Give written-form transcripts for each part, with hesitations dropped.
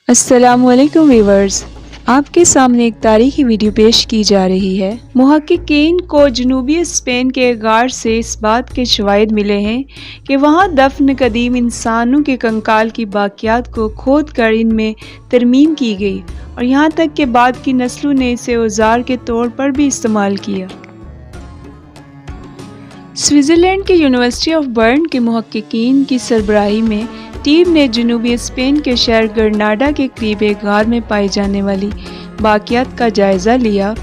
السلام علیکم ویورز، آپ کے سامنے ایک تاریخی ویڈیو پیش کی جا رہی ہے۔ محققین کو جنوبی اسپین کے غار سے اس بات کے شواہد ملے ہیں کہ وہاں دفن قدیم انسانوں کے کنکال کی باقیات کو کھود کر ان میں ترمیم کی گئی اور یہاں تک کہ بعد کی نسلوں نے اسے اوزار کے طور پر بھی استعمال کیا۔ سوئٹزرلینڈ کی یونیورسٹی آف برن کے محققین کی سربراہی میں ٹیم نے جنوبی اسپین کے شہر گرناڈا کے قریب ایک غار میں پائی جانے والی باقیات کا جائزہ لیا۔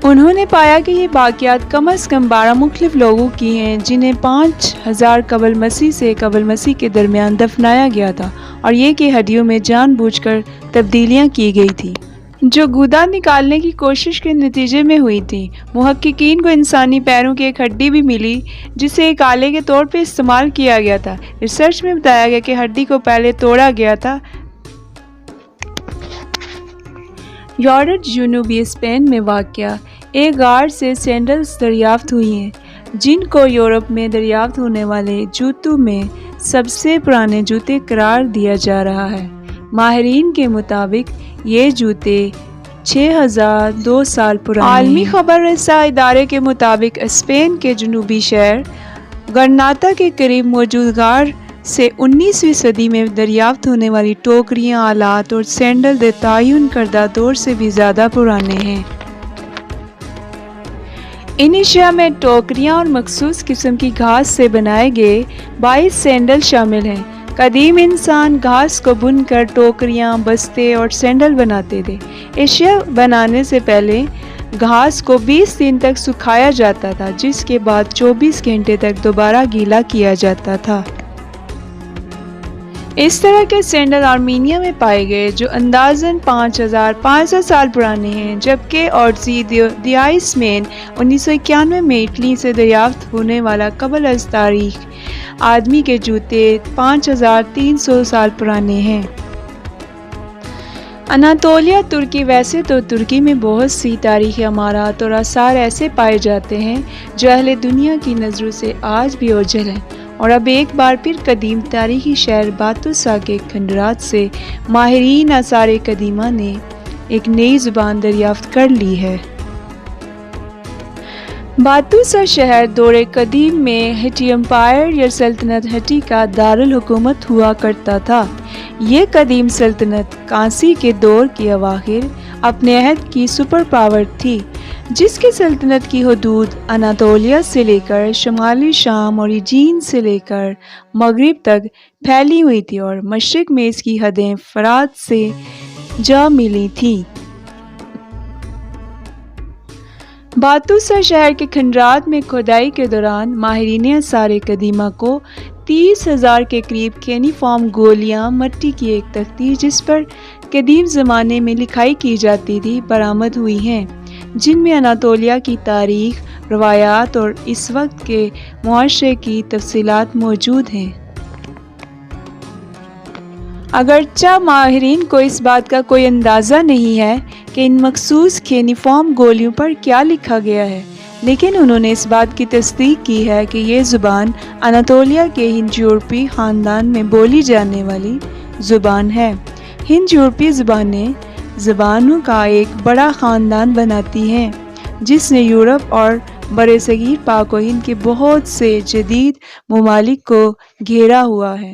انہوں نے پایا کہ یہ باقیات کم از کم 12 مختلف لوگوں کی ہیں جنہیں 5000 قبل مسیح سے قبل مسیح کے درمیان دفنایا گیا تھا، اور یہ کہ ہڈیوں میں جان بوجھ کر تبدیلیاں کی گئی تھیں جو گودا نکالنے کی کوشش کے نتیجے میں ہوئی تھی۔ محققین کو انسانی پیروں کی ایک ہڈی بھی ملی جسے ایک آلے کے طور پہ استعمال کیا گیا تھا۔ ریسرچ میں بتایا گیا کہ ہڈی کو پہلے توڑا گیا تھا۔ یورٹ جنوبی اسپین میں واقع ایک غار سے سینڈلز دریافت ہوئی ہیں جن کو یورپ میں دریافت ہونے والے جوتوں میں سب سے پرانے جوتے قرار دیا جا رہا ہے۔ ماہرین کے مطابق یہ جوتے 6002 سال پرانے ہیں۔ عالمی خبر رساں ادارے کے مطابق اسپین کے جنوبی شہر گرناطہ کے قریب موجود غار سے 19ویں صدی میں دریافت ہونے والی ٹوکریاں، آلات اور سینڈل تعین کردہ دور سے بھی زیادہ پرانے ہیں۔ ان اشیاء میں ٹوکریاں اور مخصوص قسم کی گھاس سے بنائے گئے 22 سینڈل شامل ہیں۔ قدیم انسان گھاس کو بن کر ٹوکریاں، بستے اور سینڈل بناتے تھے۔ اشیاء بنانے سے پہلے گھاس کو 20 دن تک سکھایا جاتا تھا، جس کے بعد 24 گھنٹے تک دوبارہ گیلا کیا جاتا تھا۔ اس طرح کے سینڈل آرمینیا میں پائے گئے جو اندازاً 5500 سال پرانے ہیں، جبکہ اورزی دی آئس مین 1991 میں اٹلی سے دریافت ہونے والا قبل از تاریخ آدمی کے جوتے 5300 سال پرانے ہیں۔ اناطولیہ ترکی ویسے تو ترکی میں بہت سی تاریخی عمارات اور آثار ایسے پائے جاتے ہیں جو اہل دنیا کی نظروں سے آج بھی اوجھل ہیں، اور اب ایک بار پھر قدیم تاریخی شہر باتوسا کے کھنڈرات سے ماہرین آثار قدیمہ نے ایک نئی زبان دریافت کر لی ہے۔ باتوسا شہر دور قدیم میں ہٹی امپائر یا سلطنت ہٹی کا دارالحکومت ہوا کرتا تھا۔ یہ قدیم سلطنت کانسی کے دور کے اواخر اپنے عہد کی سپر پاور تھی، جس کی سلطنت کی حدود اناطولیہ سے لے کر شمالی شام اور ایجین سے لے کر مغرب تک پھیلی ہوئی تھی، اور مشرق میں اس کی حدیں فرات سے جا ملی تھیں۔ باتوسا شہر کے کھنڈرات میں کھدائی کے دوران ماہرین آثار قدیمہ کو 30,000 کے قریب کینیفارم گولیاں، مٹی کی ایک تختی جس پر قدیم زمانے میں لکھائی کی جاتی تھی، برآمد ہوئی ہیں، جن میں اناطولیہ کی تاریخ، روایات اور اس وقت کے معاشرے کی تفصیلات موجود ہیں۔ اگرچہ ماہرین کو اس بات کا کوئی اندازہ نہیں ہے کہ ان مخصوص کینیفارم گولیوں پر کیا لکھا گیا ہے، لیکن انہوں نے اس بات کی تصدیق کی ہے کہ یہ زبان اناطولیہ کے ہند یورپی خاندان میں بولی جانے والی زبان ہے۔ ہند یورپی زبانیں زبانوں کا ایک بڑا خاندان بناتی ہیں جس نے یورپ اور برصغیر پاک و ہند کے بہت سے جدید ممالک کو گھیرا ہوا ہے۔